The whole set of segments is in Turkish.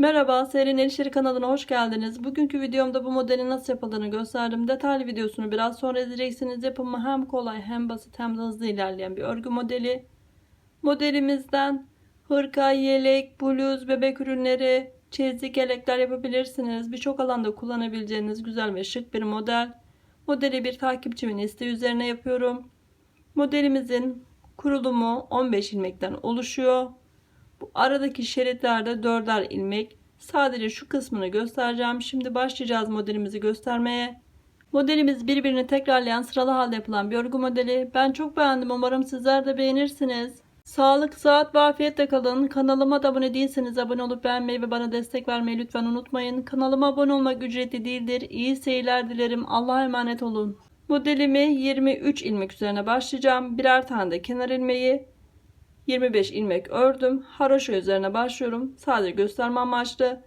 Merhaba, Serin El İşleri kanalına hoş geldiniz. Bugünkü videomda bu modelin nasıl yapıldığını gösterdim. Detaylı videosunu biraz sonra izleyeceksiniz. Yapımı hem kolay hem basit hem de hızlı ilerleyen bir örgü modeli. Modelimizden hırka, yelek, bluz, bebek ürünleri, çeyizlik yelekler yapabilirsiniz. Birçok alanda kullanabileceğiniz güzel ve şık bir model. Modeli bir takipçimin isteği üzerine yapıyorum. Modelimizin kurulumu 15 ilmekten oluşuyor. Bu aradaki şeritlerde 4'er ilmek. Sadece şu kısmını göstereceğim. Şimdi başlayacağız modelimizi göstermeye. Modelimiz birbirini tekrarlayan sıralı halde yapılan bir örgü modeli. Ben çok beğendim. Umarım sizler de beğenirsiniz. Sağlık, sıhhat ve afiyetle kalın. Kanalıma da abone değilseniz abone olup beğenmeyi ve bana destek vermeyi lütfen unutmayın. Kanalıma abone olmak ücretli değildir. İyi seyirler dilerim. Allah'a emanet olun. Modelimi 23 ilmek üzerine başlayacağım. Birer tane de kenar ilmeği, 25 ilmek ördüm. Haroşa üzerine başlıyorum. Sadece gösterme amaçlı.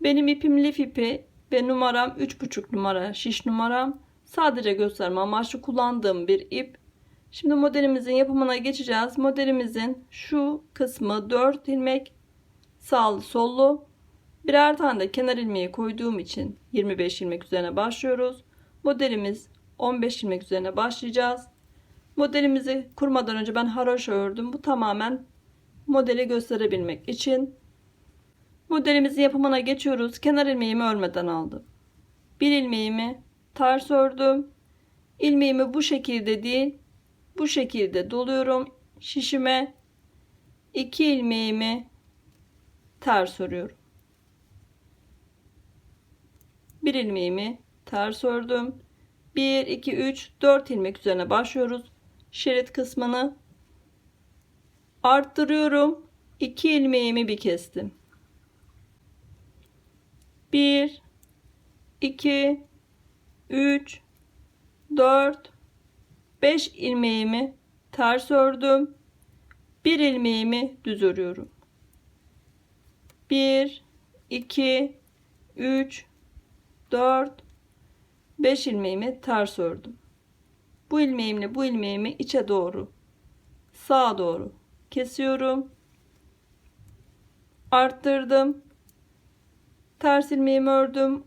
Benim ipim lif ipi ve numaram 3,5 numara şiş numaram. Sadece gösterme amaçlı kullandığım bir ip. Şimdi modelimizin yapımına geçeceğiz. Modelimizin şu kısmı 4 ilmek sağlı sollu. Birer tane de kenar ilmeği koyduğum için 25 ilmek üzerine başlıyoruz. Modelimiz 15 ilmek üzerine başlayacağız. Modelimizi kurmadan önce ben haroşa ördüm. Bu tamamen modeli gösterebilmek için. Modelimizin yapımına geçiyoruz. Kenar ilmeğimi örmeden aldım. Bir ilmeğimi ters ördüm. İlmeğimi bu şekilde değil, bu şekilde doluyorum şişime. 2 ilmeğimi ters örüyorum. Bir ilmeğimi ters ördüm. 1 2 3 4 ilmek üzerine başlıyoruz. Şerit kısmını arttırıyorum. 2 ilmeğimi bir kestim. 1 2 3 4 5 ilmeğimi ters ördüm. Bir ilmeğimi düz örüyorum. 1 2 3 4 5 ilmeğimi ters ördüm. Bu ilmeğimle bu ilmeğimi içe doğru, sağa doğru kesiyorum. Arttırdım. Ters ilmeğimi ördüm.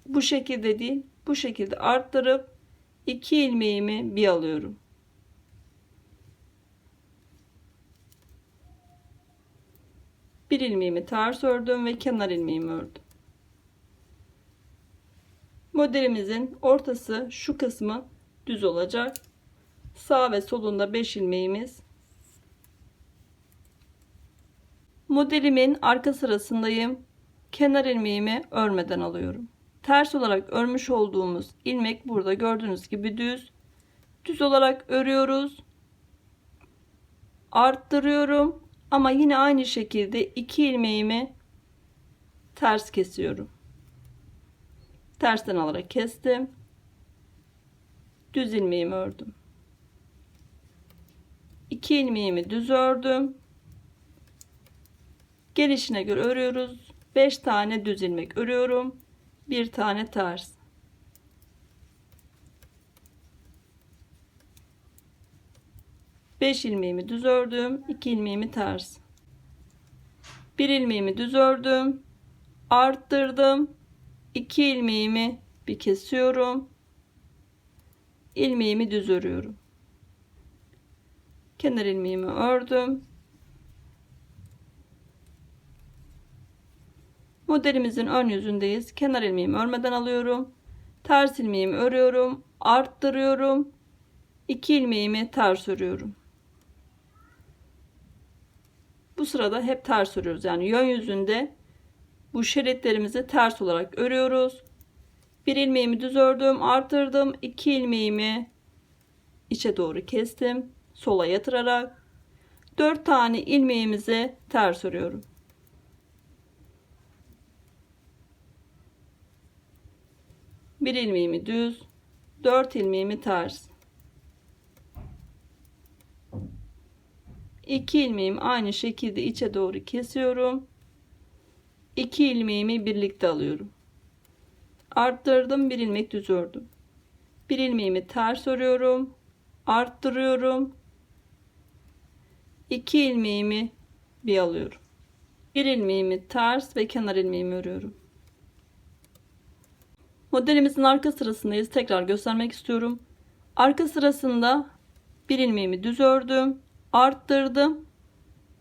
Bu şekilde değil, bu şekilde arttırıp 2 ilmeğimi bir alıyorum. Bir ilmeğimi ters ördüm ve kenar ilmeğimi ördüm. Modelimizin ortası şu kısmı düz olacak. Sağ ve solunda 5 ilmeğimiz. Modelimin arka sırasındayım. Kenar ilmeğimi örmeden alıyorum. Ters olarak örmüş olduğumuz ilmek burada gördüğünüz gibi düz. Düz olarak örüyoruz. Arttırıyorum ama yine aynı şekilde 2 ilmeğimi ters kesiyorum. Tersten alarak kestim. Düz ilmeğimi ördüm. 2 ilmeğimi düz ördüm. Gelişine göre örüyoruz. 5 tane düz ilmek örüyorum. Bir tane ters. Beş ilmeğimi düz ördüm. 2 ilmeğimi ters. Bir ilmeğimi düz ördüm. Arttırdım. 2 ilmeğimi bir kesiyorum. İlmeğimi düz örüyorum. Kenar ilmeğimi ördüm. Modelimizin ön yüzündeyiz. Kenar ilmeğimi örmeden alıyorum. Ters ilmeğimi örüyorum. Arttırıyorum. 2 ilmeğimi ters örüyorum. Bu sırada hep ters örüyoruz. Yani yön yüzünde bu şeritlerimizi ters olarak örüyoruz. Bir ilmeğimi düz ördüm. Arttırdım. 2 ilmeğimi içe doğru kestim. Sola yatırarak 4 tane ilmeğimizi ters örüyorum. Bir ilmeğimi düz, 4 ilmeğimi ters. 2 ilmeğimi aynı şekilde içe doğru kesiyorum. 2 ilmeğimi birlikte alıyorum. Arttırdım, bir ilmek düz ördüm. Bir ilmeğimi ters örüyorum. Arttırıyorum. 2 ilmeğimi bir alıyorum. Bir ilmeğimi ters ve kenar ilmeğimi örüyorum. Modelimizin arka sırasındayız. Tekrar göstermek istiyorum. Arka sırasında bir ilmeğimi düz ördüm, arttırdım.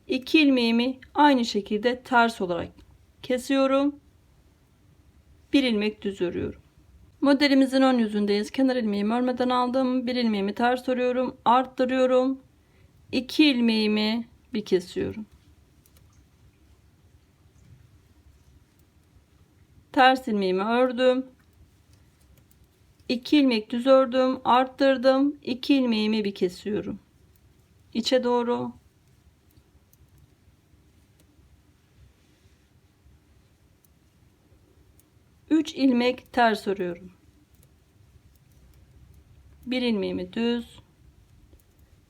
2 ilmeğimi aynı şekilde ters olarak kesiyorum. Bir ilmek düz örüyorum. Modelimizin ön yüzündeyiz. Kenar ilmeğimi örmeden aldım. Bir ilmeğimi ters örüyorum, arttırıyorum. 2 ilmeğimi bir kesiyorum. Ters ilmeğimi ördüm. 2 ilmek düz ördüm, arttırdım. 2 ilmeğimi bir kesiyorum. İçe doğru. Üç ilmek ters örüyorum. Bir ilmeğimi düz,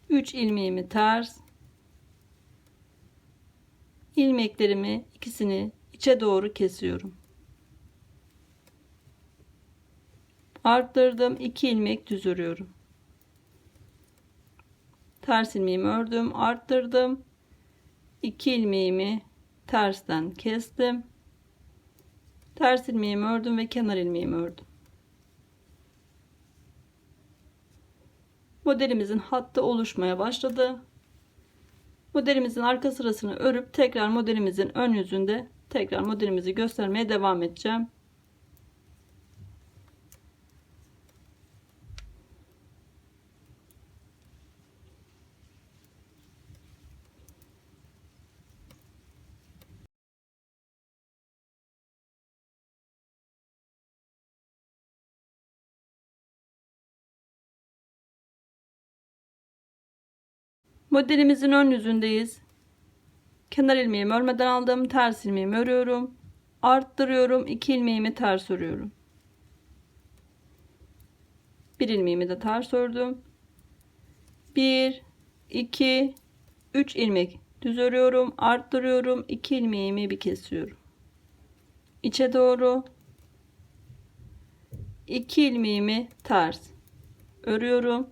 3 ilmeğimi ters, ilmeklerimi ikisini içe doğru kesiyorum. Arttırdım, 2 ilmek düz örüyorum. Ters ilmeğimi ördüm, arttırdım, 2 ilmeğimi tersten kestim. Ters ilmeğimi ördüm ve kenar ilmeğimi ördüm. Modelimizin hattı oluşmaya başladı. Modelimizin arka sırasını örüp tekrar modelimizin ön yüzünde tekrar modelimizi göstermeye devam edeceğim. Modelimizin ön yüzündeyiz. Kenar ilmeğimi örmeden aldım. Ters ilmeğimi örüyorum. Arttırıyorum. 2 ilmeğimi ters örüyorum. Bir ilmeğimi de ters ördüm. 1, 2, 3 ilmek düz örüyorum. Arttırıyorum. 2 ilmeğimi bir kesiyorum. İçe doğru. 2 ilmeğimi ters örüyorum.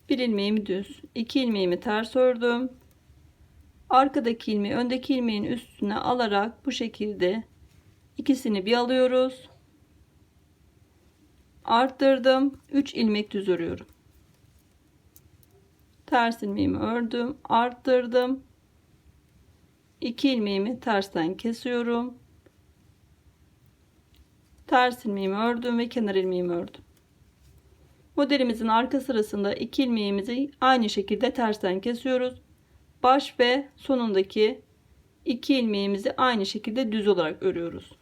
Bir ilmeğimi düz. 2 ilmeğimi ters ördüm. Arkadaki ilmeği öndeki ilmeğin üstüne alarak bu şekilde ikisini bir alıyoruz. Arttırdım. 3 ilmek düz örüyorum. Ters ilmeğimi ördüm, arttırdım. 2 ilmeğimi tersten kesiyorum. Ters ilmeğimi ördüm ve kenar ilmeğimi ördüm. Modelimizin arka sırasında 2 ilmeğimizi aynı şekilde tersten kesiyoruz. Baş ve sonundaki 2 ilmeğimizi aynı şekilde düz olarak örüyoruz.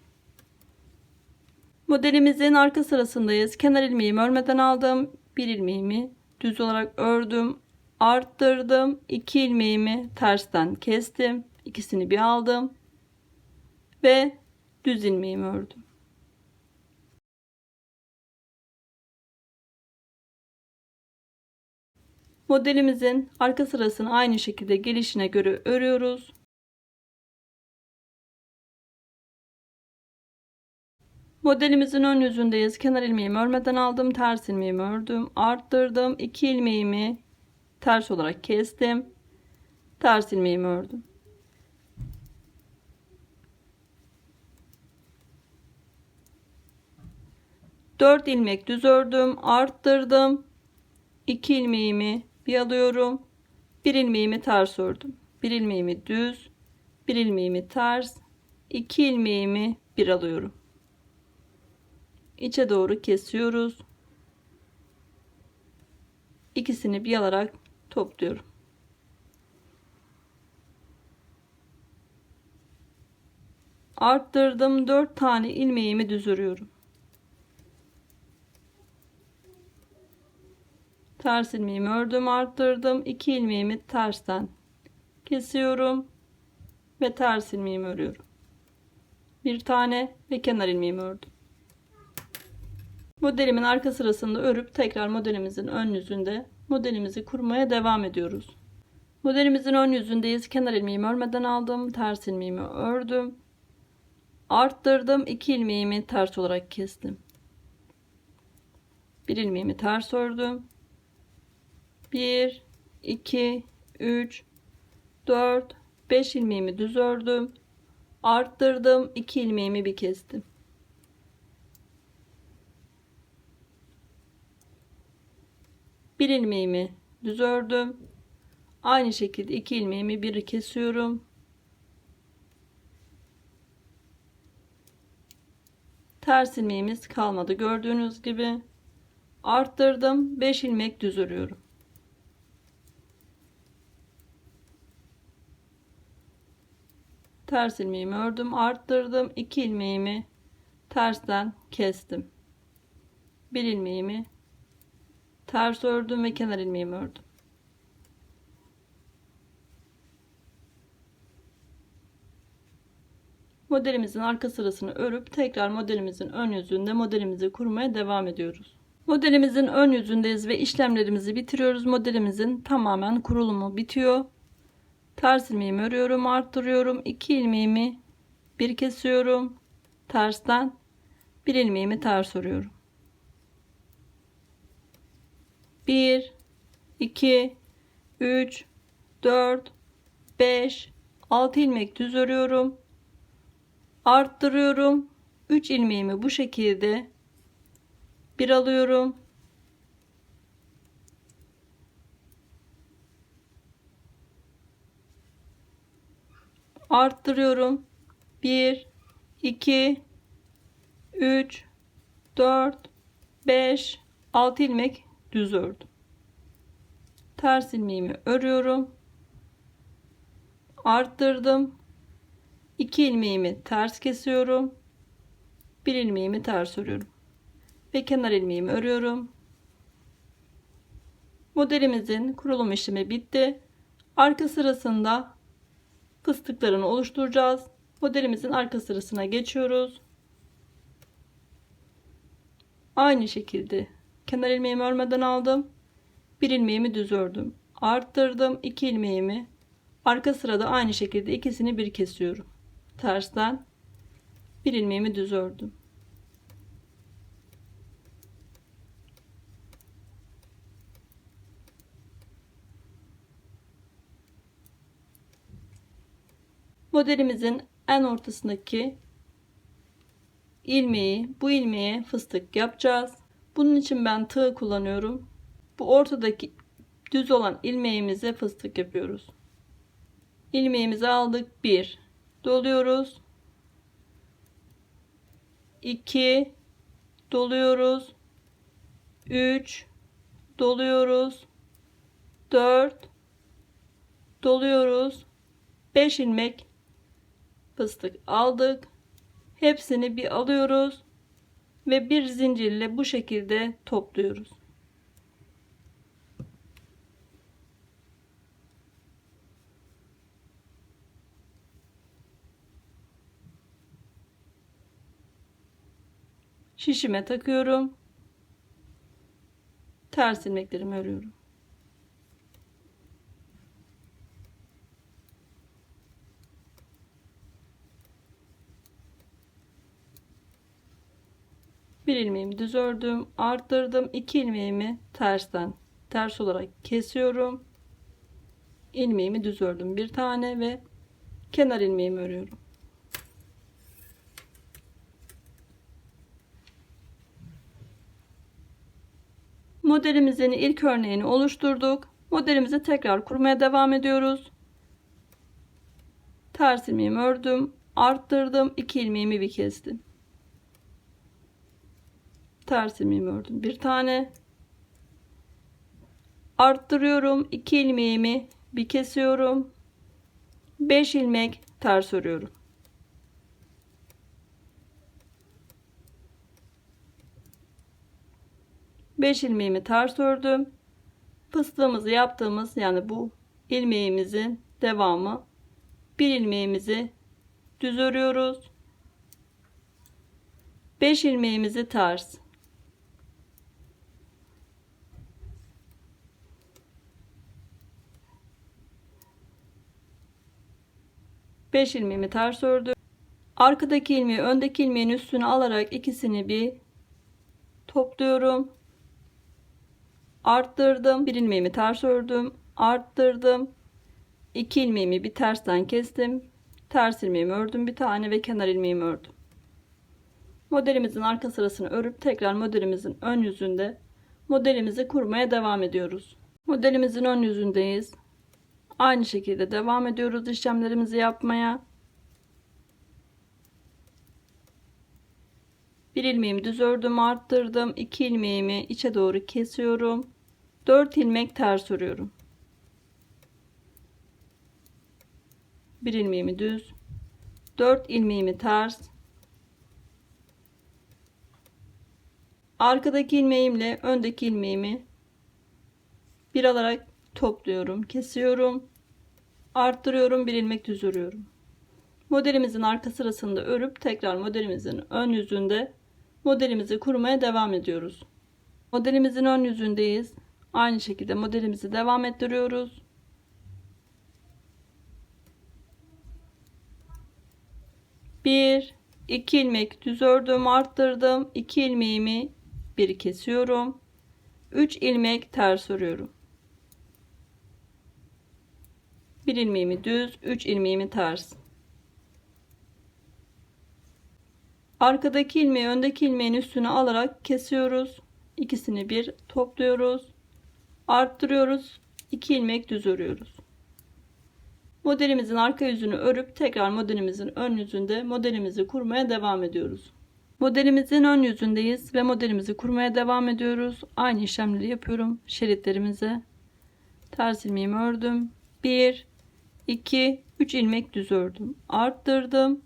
Modelimizin arka sırasındayız. Kenar ilmeğimi örmeden aldım. Bir ilmeğimi düz olarak ördüm, arttırdım. 2 ilmeğimi tersten kestim. İkisini bir aldım ve düz ilmeğimi ördüm. Modelimizin arka sırasını aynı şekilde gelişine göre örüyoruz. Modelimizin ön yüzündeyiz. Kenar ilmeğimi örmeden aldım. Ters ilmeğimi ördüm. Arttırdım. 2 ilmeğimi ters olarak kestim. Ters ilmeğimi ördüm. Dört ilmek düz ördüm. Arttırdım. 2 ilmeğimi bir alıyorum. Bir ilmeğimi ters ördüm. Bir ilmeğimi düz. Bir ilmeğimi ters. 2 ilmeğimi bir alıyorum. İçe doğru kesiyoruz. İkisini bir alarak topluyorum. Arttırdım. 4 tane ilmeğimi düz örüyorum. Ters ilmeğimi ördüm, arttırdım. 2 ilmeğimi tersten kesiyorum ve ters ilmeğimi örüyorum. Bir tane ve kenar ilmeğimi ördüm. Modelimin arka sırasını örüp tekrar modelimizin ön yüzünde modelimizi kurmaya devam ediyoruz. Modelimizin ön yüzündeyiz. Kenar ilmeğimi örmeden aldım. Ters ilmeğimi ördüm. Arttırdım. 2 ilmeğimi ters olarak kestim. Bir ilmeğimi ters ördüm. 1, 2, 3, 4, 5 ilmeğimi düz ördüm. arttırdım, 2 ilmeğimi bir kestim. Bir ilmeğimi düz ördüm. Aynı şekilde 2 ilmeğimi bir kesiyorum. Ters ilmeğimiz kalmadı. Gördüğünüz gibi arttırdım. 5 ilmek düz örüyorum. Ters ilmeğimi ördüm, arttırdım. 2 ilmeğimi tersten kestim. Bir ilmeğimi ters ördüm ve kenar ilmeğimi ördüm. Modelimizin arka sırasını örüp tekrar modelimizin ön yüzünde modelimizi kurmaya devam ediyoruz. Modelimizin ön yüzündeyiz ve işlemlerimizi bitiriyoruz. Modelimizin tamamen kurulumu bitiyor. Ters ilmeğimi örüyorum, arttırıyorum. 2 ilmeğimi bir kesiyorum. Tersten bir ilmeğimi ters örüyorum. 1 2 3 4 5 6 ilmek düz örüyorum. Arttırıyorum. 3 ilmeğimi bu şekilde bir alıyorum. Arttırıyorum. 1 2 3 4 5 6 ilmek düz ördüm. Ters ilmeğimi örüyorum. Arttırdım. 2 ilmeğimi ters kesiyorum. Bir ilmeğimi ters örüyorum. Ve kenar ilmeğimi örüyorum. Modelimizin kurulum işlemi bitti. Arka sırasında fıstıklarını oluşturacağız. Modelimizin arka sırasına geçiyoruz. Aynı şekilde kenar ilmeğimi örmeden aldım. Bir ilmeğimi düz ördüm. Arttırdım. 2 ilmeğimi arka sırada aynı şekilde ikisini bir kesiyorum. Tersten bir ilmeğimi düz ördüm. Modelimizin en ortasındaki ilmeği, bu ilmeğe fıstık yapacağız. Bunun için ben tığ kullanıyorum. Bu ortadaki düz olan ilmeğimize fıstık yapıyoruz. İlmeğimizi aldık. 1 doluyoruz. 2 doluyoruz. 3 doluyoruz. 4 doluyoruz. 5 ilmek fıstık aldık. Hepsini bir alıyoruz ve bir zincirle bu şekilde topluyoruz. Şişime takıyorum. Ters ilmeklerimi örüyorum. Bir ilmeğimi düz ördüm, arttırdım. 2 ilmeğimi tersten ters olarak kesiyorum. İlmeğimi düz ördüm bir tane ve kenar ilmeğimi örüyorum. Modelimizin ilk örneğini oluşturduk. Modelimizi tekrar kurmaya devam ediyoruz. Ters ilmeğimi ördüm, arttırdım. 2 ilmeğimi bir kestim. Ters ilmeğimi ördüm bir tane. Arttırıyorum. 2 ilmeğimi bir kesiyorum. 5 ilmek ters örüyorum. Beş ilmeğimi ters ördüm. Fıstığımızı yaptığımız, yani bu ilmeğimizin devamı, bir ilmeğimizi düz örüyoruz. 5 ilmeğimizi ters. Beş ilmeğimi ters ördüm. Arkadaki ilmeği öndeki ilmeğin üstüne alarak ikisini bir topluyorum. Arttırdım. Bir ilmeğimi ters ördüm. Arttırdım. 2 ilmeğimi bir tersten kestim. Ters ilmeğimi ördüm bir tane ve kenar ilmeğimi ördüm. Modelimizin arka sırasını örüp tekrar modelimizin ön yüzünde modelimizi kurmaya devam ediyoruz. Modelimizin ön yüzündeyiz. Aynı şekilde devam ediyoruz işlemlerimizi yapmaya. Bir ilmeğimi düz ördüm, arttırdım. 2 ilmeğimi içe doğru kesiyorum. 4 ilmek ters örüyorum. Bir ilmeğimi düz, 4 ilmeğimi ters. Arkadaki ilmeğimle öndeki ilmeğimi bir alarak topluyorum, kesiyorum, arttırıyorum, bir ilmek düz örüyorum. Modelimizin arka sırasında örüp tekrar modelimizin ön yüzünde modelimizi kurmaya devam ediyoruz. Modelimizin ön yüzündeyiz. Aynı şekilde modelimizi devam ettiriyoruz. Bir, 2 ilmek düz ördüm, arttırdım. 2 ilmeğimi bir kesiyorum. 3 ilmek ters örüyorum. Bir ilmeğimi düz, 3 ilmeğimi ters. Arkadaki ilmeği öndeki ilmeğin üstüne alarak kesiyoruz. İkisini bir topluyoruz. Arttırıyoruz. 2 ilmek düz örüyoruz. Modelimizin arka yüzünü örüp tekrar modelimizin ön yüzünde modelimizi kurmaya devam ediyoruz. Modelimizin ön yüzündeyiz ve modelimizi kurmaya devam ediyoruz. Aynı işlemleri yapıyorum şeritlerimize. Ters ilmeğimi ördüm. 1, 2, 3 ilmek düz ördüm. Arttırdım.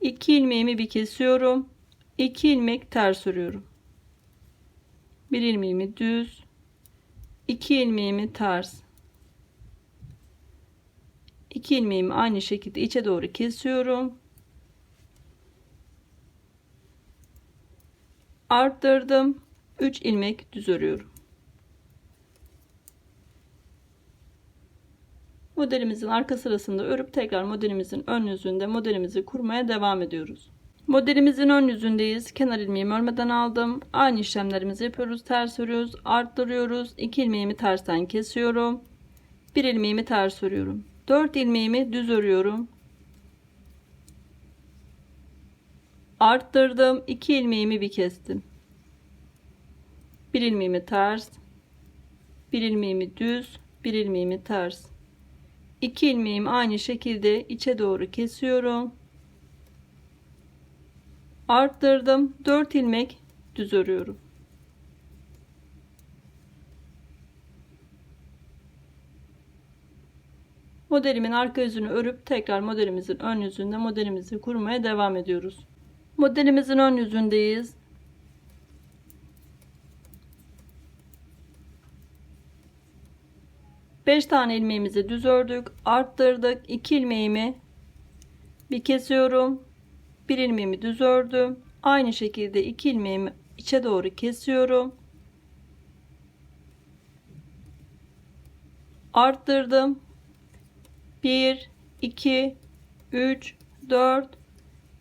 2 ilmeğimi bir kesiyorum. 2 ilmek ters örüyorum. Bir ilmeğimi düz, 2 ilmeğimi ters. 2 ilmeğimi aynı şekilde içe doğru kesiyorum. Arttırdım. 3 ilmek düz örüyorum. Modelimizin arka sırasında örüp tekrar modelimizin ön yüzünde modelimizi kurmaya devam ediyoruz. Modelimizin ön yüzündeyiz. Kenar ilmeğimi örmeden aldım. Aynı işlemlerimizi yapıyoruz. Ters örüyoruz, arttırıyoruz. 2 ilmeğimi tersten kesiyorum. 1 ilmeğimi ters örüyorum. 4 ilmeğimi düz örüyorum. Arttırdım. 2 ilmeğimi bir kestim. 1 ilmeğimi ters, 1 ilmeğimi düz, 1 ilmeğimi ters. 2 ilmeğimi aynı şekilde içe doğru kesiyorum. Arttırdım. 4 ilmek düz örüyorum. Modelimin arka yüzünü örüp tekrar modelimizin ön yüzünde modelimizi kurmaya devam ediyoruz. Modelimizin ön yüzündeyiz. Beş tane ilmeğimizi düz ördük, arttırdık. 2 ilmeğimi bir kesiyorum. 1 ilmeğimi düz ördüm. Aynı şekilde 2 ilmeğimi içe doğru kesiyorum. Arttırdım. 1, 2, 3, 4,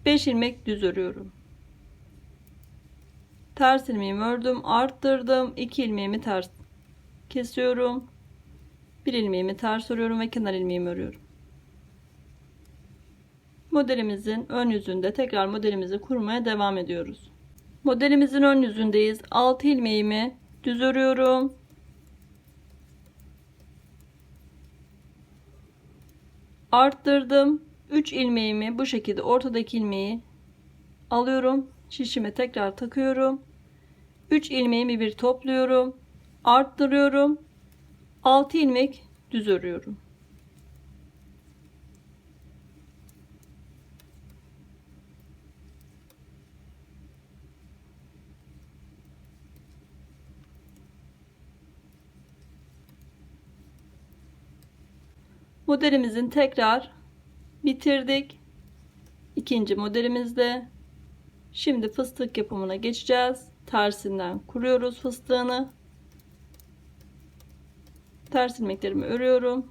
5 ilmek düz örüyorum. Ters ilmeğimi ördüm, arttırdım. 2 ilmeğimi ters kesiyorum. 1 ilmeğimi ters örüyorum ve kenar ilmeğimi örüyorum. Modelimizin ön yüzünde tekrar modelimizi kurmaya devam ediyoruz. Modelimizin ön yüzündeyiz. 6 ilmeğimi düz örüyorum. Arttırdım. 3 ilmeğimi bu şekilde ortadaki ilmeği alıyorum. Şişime tekrar takıyorum. 3 ilmeğimi bir topluyorum. Arttırıyorum. 6 ilmek düz örüyorum. Modelimizin tekrar bitirdik. İkinci modelimizde. Şimdi fıstık yapımına geçeceğiz. Tersinden kuruyoruz fıstığını. Ters ilmeklerimi örüyorum.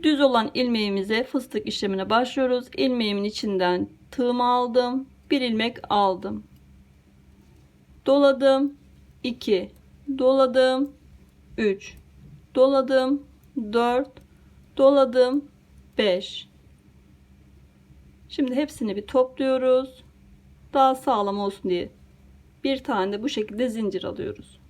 Düz olan ilmeğimize fıstık işlemine başlıyoruz. İlmeğimin içinden tığımı aldım. Bir ilmek aldım. Doladım. 2 doladım. 3 doladım. 4, doladım, 5. Şimdi hepsini bir topluyoruz. Daha sağlam olsun diye bir tane de bu şekilde zincir alıyoruz.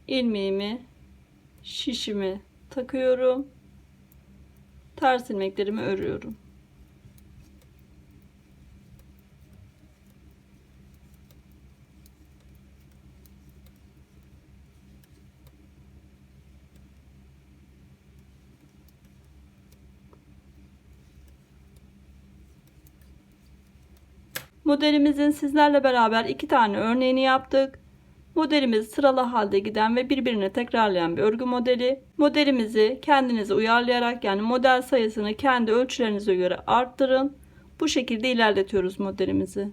İlmeğimi, şişimi takıyorum. Ters ilmeklerimi örüyorum. Modelimizin sizlerle beraber 2 tane örneğini yaptık. Modelimiz sıralı halde giden ve birbirini tekrarlayan bir örgü modeli. Modelimizi kendinize uyarlayarak, yani model sayısını kendi ölçülerinize göre arttırın. Bu şekilde ilerletiyoruz modelimizi.